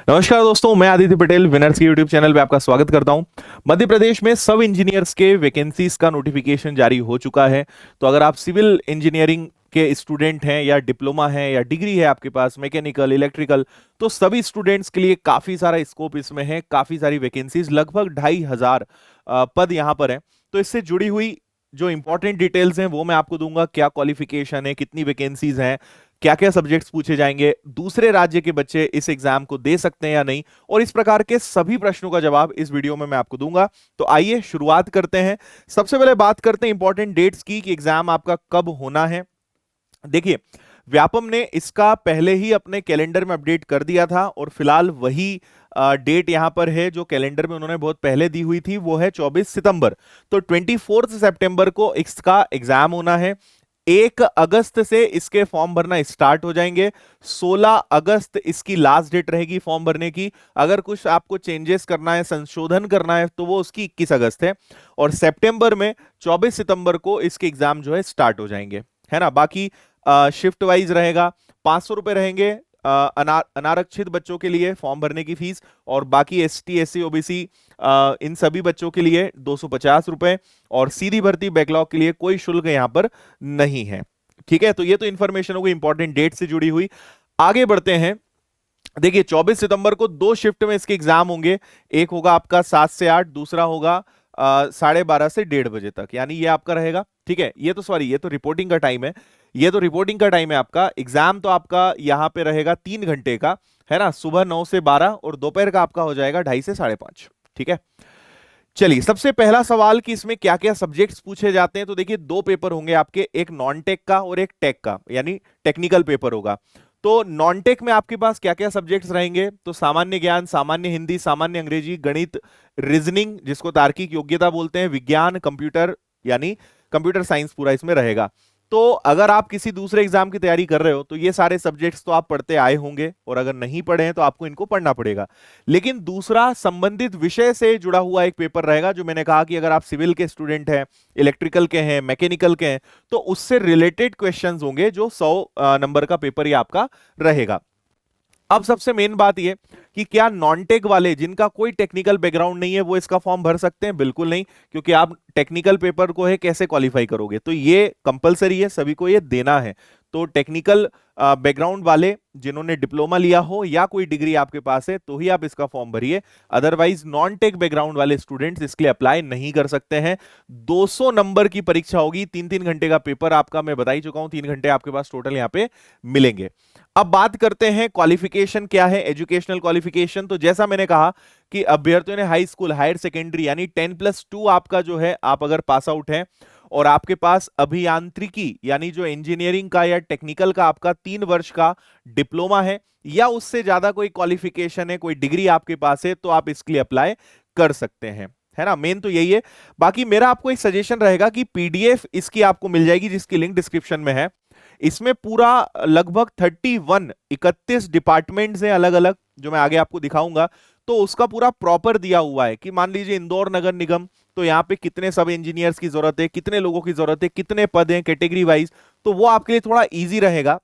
नमस्कार दोस्तों, मैं आदित्य पटेल विनर्स के यूट्यूब चैनल पे आपका स्वागत करता हूं। मध्य प्रदेश में सब इंजीनियर्स के वैकेंसीज का नोटिफिकेशन जारी हो चुका है। तो अगर आप सिविल इंजीनियरिंग के स्टूडेंट हैं या डिप्लोमा है या डिग्री है आपके पास मैकेनिकल इलेक्ट्रिकल, तो सभी स्टूडेंट्स के लिए काफी सारा स्कोप इसमें है। काफी सारी वैकेंसीज, लगभग 2500 पद यहाँ पर है। तो इससे जुड़ी हुई जो इंपॉर्टेंट डिटेल्स हैं वो मैं आपको दूंगा। क्या क्वालिफिकेशन है, कितनी वैकेंसीज हैं, क्या क्या सब्जेक्ट्स पूछे जाएंगे, दूसरे राज्य के बच्चे इस एग्जाम को दे सकते हैं या नहीं, और इस प्रकार के सभी प्रश्नों का जवाब इस वीडियो में मैं आपको दूंगा। तो आइए शुरुआत करते हैं। सबसे पहले बात करते हैं इंपॉर्टेंट डेट्स की कि एग्जाम आपका कब होना है। देखिए, व्यापम ने इसका पहले ही अपने कैलेंडर में अपडेट कर दिया था और फिलहाल वही डेट यहां पर है जो कैलेंडर में उन्होंने बहुत पहले दी हुई थी, वो है 24 सितंबर। तो 24 सितंबर को इसका एग्जाम होना है। 1 अगस्त से इसके फॉर्म भरना स्टार्ट हो जाएंगे। 16 अगस्त इसकी लास्ट डेट रहेगी फॉर्म भरने की। अगर कुछ आपको चेंजेस करना है, संशोधन करना है, तो वो उसकी 21 अगस्त है। और सितंबर में 24 सितंबर को इसके एग्जाम जो है स्टार्ट हो जाएंगे, है ना। बाकी शिफ्ट वाइज रहेगा। 500 रुपए रहेंगे अनारक्षित बच्चों के लिए फॉर्म भरने की फीस, और बाकी एसटी एससी ओबीसी इन सभी बच्चों के लिए 250 रुपए, और सीधी भर्ती बैकलॉग के लिए कोई शुल्क यहां पर नहीं है। ठीक है, तो ये तो इंफॉर्मेशन हो गई इंपॉर्टेंट डेट से जुड़ी हुई। आगे बढ़ते हैं। देखिए, 24 सितंबर को 2 शिफ्ट में इसके एग्जाम होंगे। एक होगा आपका 7 से 8, दूसरा होगा 12:30 से 1:30 बजे तक, यानी ये आपका रहेगा। ठीक है, ये तो सॉरी, ये तो रिपोर्टिंग का टाइम है। ये तो रिपोर्टिंग का टाइम है आपका। एग्जाम तो आपका यहां पे रहेगा 3 घंटे का, है ना। सुबह 9 से 12 और दोपहर का आपका हो जाएगा 2:30 से 5:30। ठीक है, चलिए सबसे पहला सवाल कि इसमें क्या क्या सब्जेक्ट्स पूछे जाते हैं। तो देखिए, 2 पेपर होंगे आपके, एक नॉन टेक का और एक टेक का, यानी टेक्निकल पेपर होगा। तो नॉन टेक में आपके पास क्या क्या सब्जेक्ट्स रहेंगे, तो सामान्य ज्ञान, सामान्य हिंदी, सामान्य अंग्रेजी, गणित, रीजनिंग जिसको तार्किक योग्यता बोलते हैं, विज्ञान, कंप्यूटर यानी कंप्यूटर साइंस पूरा इसमें रहेगा। तो अगर आप किसी दूसरे एग्जाम की तैयारी कर रहे हो तो ये सारे सब्जेक्ट्स तो आप पढ़ते आए होंगे, और अगर नहीं पढ़े हैं तो आपको इनको पढ़ना पड़ेगा। लेकिन दूसरा संबंधित विषय से जुड़ा हुआ एक पेपर रहेगा, जो मैंने कहा कि अगर आप सिविल के स्टूडेंट हैं, इलेक्ट्रिकल के हैं, मैकेनिकल के हैं, तो उससे रिलेटेड क्वेश्चंस होंगे, जो 100 नंबर का पेपर ये आपका रहेगा। अब सबसे मेन बात यह कि क्या नॉन टेक वाले जिनका कोई टेक्निकल बैकग्राउंड नहीं है वो इसका फॉर्म भर सकते हैं? बिल्कुल नहीं, क्योंकि आप टेक्निकल पेपर को है कैसे क्वालिफाई करोगे, तो ये कंपलसरी है, सभी को ये देना है। तो टेक्निकल बैकग्राउंड वाले जिन्होंने डिप्लोमा लिया हो या कोई डिग्री आपके पास है तो ही आप इसका फॉर्म भरिए। अदरवाइज नॉन टेक बैकग्राउंड वाले स्टूडेंट्स इसके लिए अप्लाई नहीं कर सकते हैं। 200 नंबर की परीक्षा होगी, 3-3 घंटे का पेपर आपका, मैं बता ही चुका हूं, 3 घंटे आपके पास टोटल यहां पे मिलेंगे। अब बात करते हैं क्वालिफिकेशन क्या है, एजुकेशनल क्वालिफिकेशन। तो जैसा मैंने कहा कि अभ्यर्थियों ने हाई स्कूल, हायर सेकेंडरी यानी 10+2 आपका जो है, आप अगर पास आउट है और आपके पास अभियांत्रिकी यानी जो इंजीनियरिंग का या टेक्निकल का आपका 3 वर्ष का डिप्लोमा है, या उससे ज्यादा कोई क्वालिफिकेशन है, कोई डिग्री आपके पास है, तो आप इसके लिए अप्लाई कर सकते हैं, है ना। मेन तो यही है। बाकी मेरा आपको एक सजेशन रहेगा कि पीडीएफ इसकी आपको मिल जाएगी, जिसकी लिंक डिस्क्रिप्शन में है। इसमें पूरा लगभग 31 डिपार्टमेंट्स हैं अलग अलग, जो मैं आगे आपको दिखाऊंगा। तो उसका पूरा प्रॉपर दिया हुआ है कि मान लीजिए इंदौर नगर निगम, तो यहाँ पे कितने सब इंजीनियर्स की जरूरत है, कितने लोगों की जरूरत है, कितने पद हैं कैटेगरी वाइज, तो वो आपके लिए थोड़ा इजी रहेगा।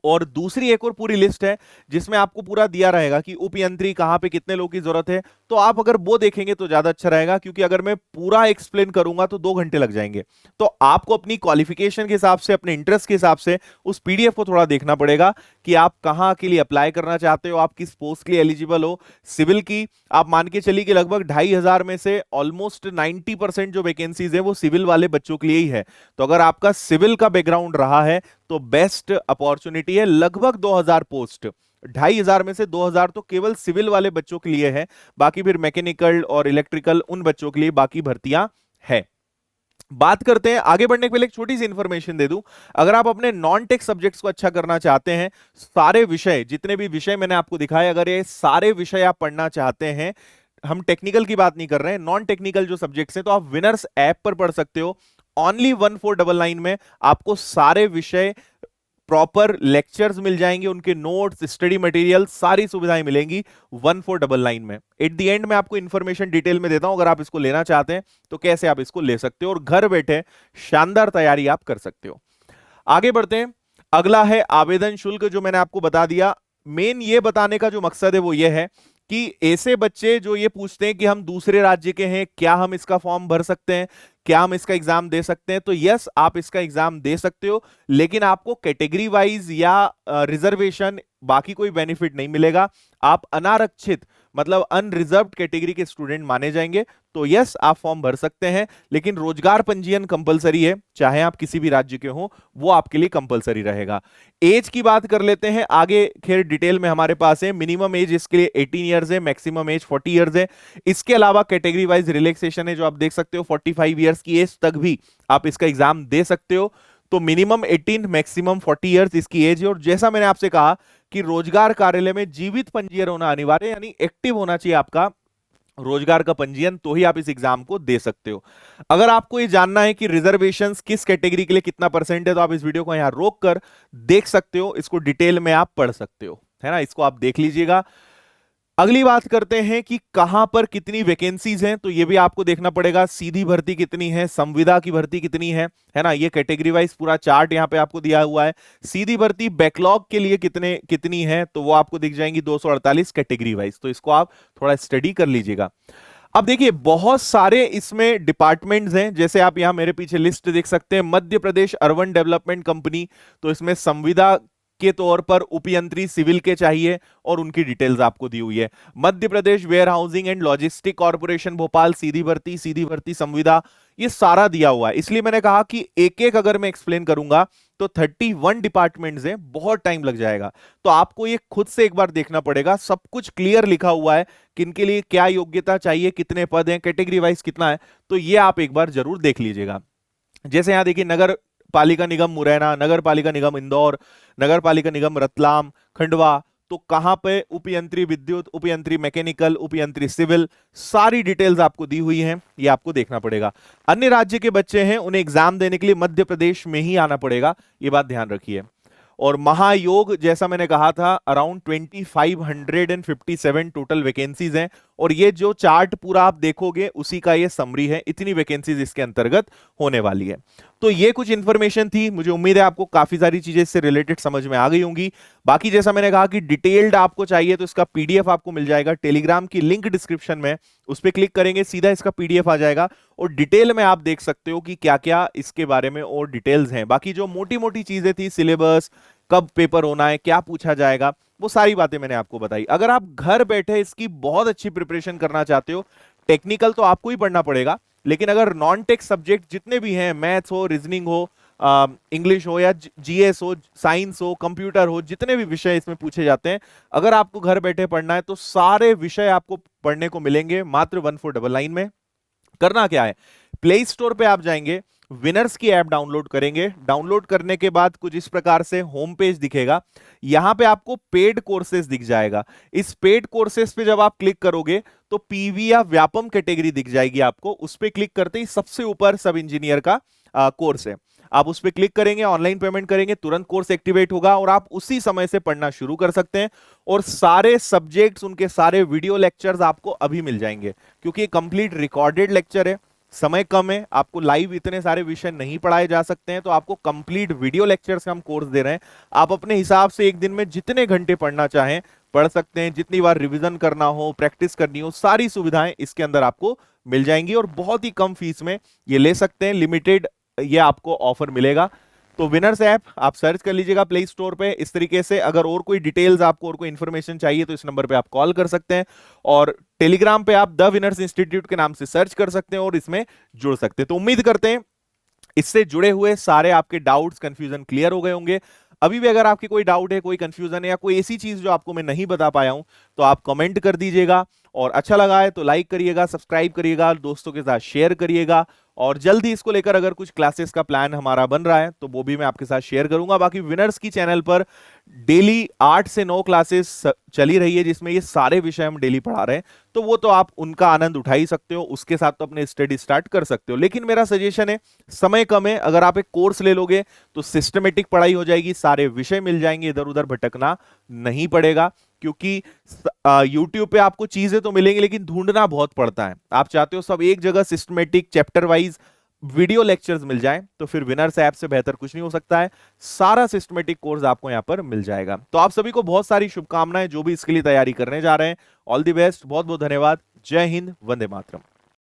और दूसरी एक और पूरी लिस्ट है जिसमें आपको पूरा दिया रहेगा कि उपयंत्री कहां पे कितने लोगों की जरूरत है। तो आप अगर वो देखेंगे तो ज्यादा अच्छा रहेगा, क्योंकि अगर मैं पूरा एक्सप्लेन करूंगा तो 2 घंटे लग जाएंगे। तो आपको अपनी क्वालिफिकेशन के हिसाब से, अपने इंटरेस्ट के हिसाब से उस पीडीएफ को थोड़ा देखना पड़ेगा कि आप कहां के लिए अप्लाई करना चाहते हो, आप किस पोस्ट के लिए एलिजिबल हो। सिविल की आप मान के चलिए कि लगभग 2500 में से ऑलमोस्ट 90% जो वैकेंसीज है वो सिविल वाले बच्चों के लिए ही है। तो अगर आपका सिविल का बैकग्राउंड रहा है तो बेस्ट अपॉर्चुनिटी है। लगभग 2000 पोस्ट, 2500 में से 2000 तो केवल सिविल वाले बच्चों के लिए है, बाकी फिर मैकेनिकल और इलेक्ट्रिकल उन बच्चों के लिए बाकी भर्तियां है। बात करते हैं, आगे बढ़ने के पहले एक छोटी सी इंफॉर्मेशन दे दूं। अगर आप अपने नॉन टेक सब्जेक्ट्स को अच्छा करना चाहते हैं, सारे विषय, जितने भी विषय मैंने आपको दिखाए, अगर ये सारे विषय आप पढ़ना चाहते हैं, हम टेक्निकल की बात नहीं कर रहे हैं, नॉन टेक्निकल जो सब्जेक्ट्स हैं, तो आप विनर्स ऐप पर पढ़ सकते हो। ओनली 1499 में आपको सारे विषय, प्रॉपर लेक्चर्स मिल जाएंगे, उनके नोट्स, स्टडी मटेरियल, सारी सुविधाएं मिलेंगी 1499 में। एट द एंड में आपको इंफॉर्मेशन डिटेल में देता हूं, अगर आप इसको लेना चाहते हैं तो कैसे आप इसको ले सकते हो, और घर बैठे शानदार तैयारी आप कर सकते हो। आगे बढ़ते हैं। अगला है आवेदन शुल्क, जो मैंने आपको बता दिया मेन ये बताने का जो मकसद है वो ये है कि ऐसे बच्चे जो ये पूछते हैं कि हम दूसरे राज्य के हैं, क्या हम इसका फॉर्म भर सकते हैं, क्या हम इसका एग्जाम दे सकते हैं, तो यस आप इसका एग्जाम दे सकते हो, लेकिन आपको कैटेगरी वाइज या रिजर्वेशन बाकी कोई बेनिफिट नहीं मिलेगा। आप अनारक्षित मतलब अनरिजर्व्ड कैटेगरी के स्टूडेंट माने जाएंगे। तो यस आप फॉर्म भर सकते हैं, लेकिन रोजगार पंजीयन कंपलसरी है, चाहे आप किसी भी राज्य के हो, वो आपके लिए कंपलसरी रहेगा। एज की बात कर लेते हैं आगे, खैर डिटेल में हमारे पास है। मिनिमम एज इसके लिए 18 इयर्स है, मैक्सिमम एज 40 इयर्स है। इसके अलावा कैटेगरी वाइज रिलैक्सेशन है, जो आप देख सकते हो 45 इयर्स की एज तक भी आप इसका एग्जाम दे सकते हो। तो मिनिमम 18, मैक्सिमम 40 इयर्स इसकी एज है। और जैसा मैंने आपसे कहा कि रोजगार कार्यालय में जीवित पंजीयन होना अनिवार्य, यानी एक्टिव होना चाहिए आपका रोजगार का पंजीयन, तो ही आप इस एग्जाम को दे सकते हो। अगर आपको ये जानना है कि रिजर्वेशंस किस कैटेगरी के लिए कितना परसेंट है, तो आप इस वीडियो को यहां रोक कर देख सकते हो, इसको डिटेल में आप पढ़ सकते हो, है ना, इसको आप देख लीजिएगा। अगली बात करते हैं कि कहां पर कितनी वैकेंसीज हैं, तो ये भी आपको देखना पड़ेगा। सीधी भर्ती कितनी है, संविदा की भर्ती कितनी है ना, ये कैटेगरी वाइज पूरा चार्ट यहां पे आपको दिया हुआ है। सीधी भर्ती बैकलॉग के लिए कितनी है, तो वो आपको दिख जाएंगी 248 कैटेगरी वाइज, तो इसको आप थोड़ा स्टडी कर लीजिएगा। अब देखिए बहुत सारे इसमें डिपार्टमेंट्स हैं, जैसे आप यहां मेरे पीछे लिस्ट देख सकते हैं, Madhya Pradesh urban development company, तो इसमें संविदा के तौर पर उपयंत्री सिविल के चाहिए और उनकी डिटेल्स आपको दी हुई है। Madhya Pradesh warehousing and logistic corporation Bhopal, सीधी भर्ती संविदा, ये सारा दिया हुआ है। इसलिए मैंने कहा कि एक एक अगर मैं एक्सप्लेन करूंगा तो 31 डिपार्टमेंट्स हैं, बहुत टाइम लग जाएगा। तो आपको ये खुद से एक बार देखना पड़ेगा, सब कुछ क्लियर लिखा हुआ है, किनके लिए क्या योग्यता चाहिए, कितने पद हैं, कैटेगरी वाइज कितना है, तो ये आप एक बार जरूर देख लीजिएगा। जैसे यहां देखिए, नगर पालिका निगम मुरैना, नगर पालिका निगम इंदौर, नगर पालिका निगम रतलाम, खंडवा, तो कहां पे उपयंत्री विद्युत, उपयंत्री मैकेनिकल, उपयंत्री सिविल, सारी डिटेल्स आपको दी हुई हैं, ये आपको देखना पड़ेगा। अन्य राज्य के बच्चे हैं, उन्हें एग्जाम देने के लिए मध्य प्रदेश में ही आना पड़ेगा, ये बात ध्यान रखिए। और महायोग, जैसा मैंने कहा था, अराउंड 2557 टोटल वैकेंसीज हैं, और ये जो चार्ट पूरा आप देखोगे उसी का ये समरी है, इतनी वैकेंसीज इसके अंतर्गत होने वाली है। तो ये कुछ इंफॉर्मेशन थी, मुझे उम्मीद है आपको काफी सारी चीजें इससे रिलेटेड समझ में आ गई होंगी। बाकी जैसा मैंने कहा कि डिटेल्ड आपको चाहिए तो इसका पीडीएफ आपको मिल जाएगा, टेलीग्राम की लिंक डिस्क्रिप्शन में, उस पर क्लिक करेंगे सीधा इसका पीडीएफ आ जाएगा, और डिटेल में आप देख सकते हो कि क्या क्या इसके बारे में और डिटेल्स हैं। बाकी जो मोटी मोटी चीजें थी, सिलेबस, कब पेपर होना है, क्या पूछा जाएगा, वो सारी बातें मैंने आपको बताई। अगर आप घर बैठे इसकी बहुत अच्छी प्रिपरेशन करना चाहते हो, टेक्निकल तो आपको ही पढ़ना पड़ेगा, लेकिन अगर नॉन टेक सब्जेक्ट जितने भी हैं, मैथ्स हो, रीजनिंग हो, इंग्लिश हो, या जीएस हो, साइंस हो, कंप्यूटर हो, जितने भी विषय इसमें पूछे जाते हैं, अगर आपको घर बैठे पढ़ना है तो सारे विषय आपको पढ़ने को मिलेंगे मात्र 1499 में। करना क्या है, प्ले स्टोर पे आप जाएंगे, विनर्स की ऐप डाउनलोड करेंगे, डाउनलोड करने के बाद कुछ इस प्रकार से होम पेज दिखेगा, यहां पे आपको पेड कोर्सेज दिख जाएगा। इस पेड कोर्सेज पे जब आप क्लिक करोगे तो पीवी या व्यापम कैटेगरी दिख जाएगी आपको, उस पे क्लिक करते ही सबसे ऊपर सब इंजीनियर का कोर्स है, आप उस पर क्लिक करेंगे, ऑनलाइन पेमेंट करेंगे, तुरंत कोर्स एक्टिवेट होगा और आप उसी समय से पढ़ना शुरू कर सकते हैं। और सारे सब्जेक्ट्स, उनके सारे वीडियो लेक्चर्स आपको अभी मिल जाएंगे, क्योंकि ये कंप्लीट रिकॉर्डेड लेक्चर है, समय कम है, आपको लाइव इतने सारे विषय नहीं पढ़ाए जा सकते हैं, तो आपको कंप्लीट वीडियो लेक्चर्स का हम कोर्स दे रहे हैं। आप अपने हिसाब से एक दिन में जितने घंटे पढ़ना चाहें पढ़ सकते हैं, जितनी बार रिवीजन करना हो, प्रैक्टिस करनी हो, सारी सुविधाएं इसके अंदर आपको मिल जाएंगी, और बहुत ही कम फीस में ये ले सकते हैं, लिमिटेड ये आपको ऑफर मिलेगा। तो विनर्स ऐप आप सर्च कर लीजिएगा प्ले स्टोर पे। इस तरीके से अगर और कोई डिटेल्स आपको और कोई इंफॉर्मेशन चाहिए तो इस नंबर पे आप कॉल कर सकते हैं, और टेलीग्राम पे आप द विनर्स इंस्टीट्यूट के नाम से सर्च कर सकते हैं और इसमें जुड़ सकते हैं। तो उम्मीद करते हैं इससे जुड़े हुए सारे आपके डाउट्स, कंफ्यूजन क्लियर हो गए होंगे। अभी भी अगर आपकी कोई डाउट है, कोई कंफ्यूजन है, या कोई ऐसी चीज जो आपको मैं नहीं बता पाया हूं, तो आप कमेंट कर दीजिएगा, और अच्छा लगा है तो लाइक करिएगा, सब्सक्राइब करिएगा, दोस्तों के साथ शेयर करिएगा, और जल्द ही इसको लेकर अगर कुछ क्लासेस का प्लान हमारा बन रहा है तो वो भी मैं आपके साथ शेयर करूंगा। बाकी विनर्स की चैनल पर डेली 8 से 9 क्लासेस चली रही है, जिसमें ये सारे विषय हम डेली पढ़ा रहे हैं, तो वो तो आप उनका आनंद उठा ही सकते हो, उसके साथ तो अपने स्टडी स्टार्ट कर सकते हो। लेकिन मेरा सजेशन है, समय कम है, अगर आप एक कोर्स ले लोगे तो सिस्टमेटिक पढ़ाई हो जाएगी, सारे विषय मिल जाएंगे, इधर उधर भटकना नहीं पड़ेगा, क्योंकि YouTube पे आपको चीजें तो मिलेंगी लेकिन ढूंढना बहुत पड़ता है। आप चाहते हो सब एक जगह systematic chapter wise video lectures मिल जाए तो फिर विनर्स ऐप से बेहतर कुछ नहीं हो सकता है। सारा सिस्टमेटिक कोर्स आपको यहां पर मिल जाएगा। तो आप सभी को बहुत सारी शुभकामनाएं जो भी इसके लिए तैयारी करने जा रहे हैं। ऑल द बेस्ट, बहुत बहुत धन्यवाद। जय हिंद, वंदे मातरम।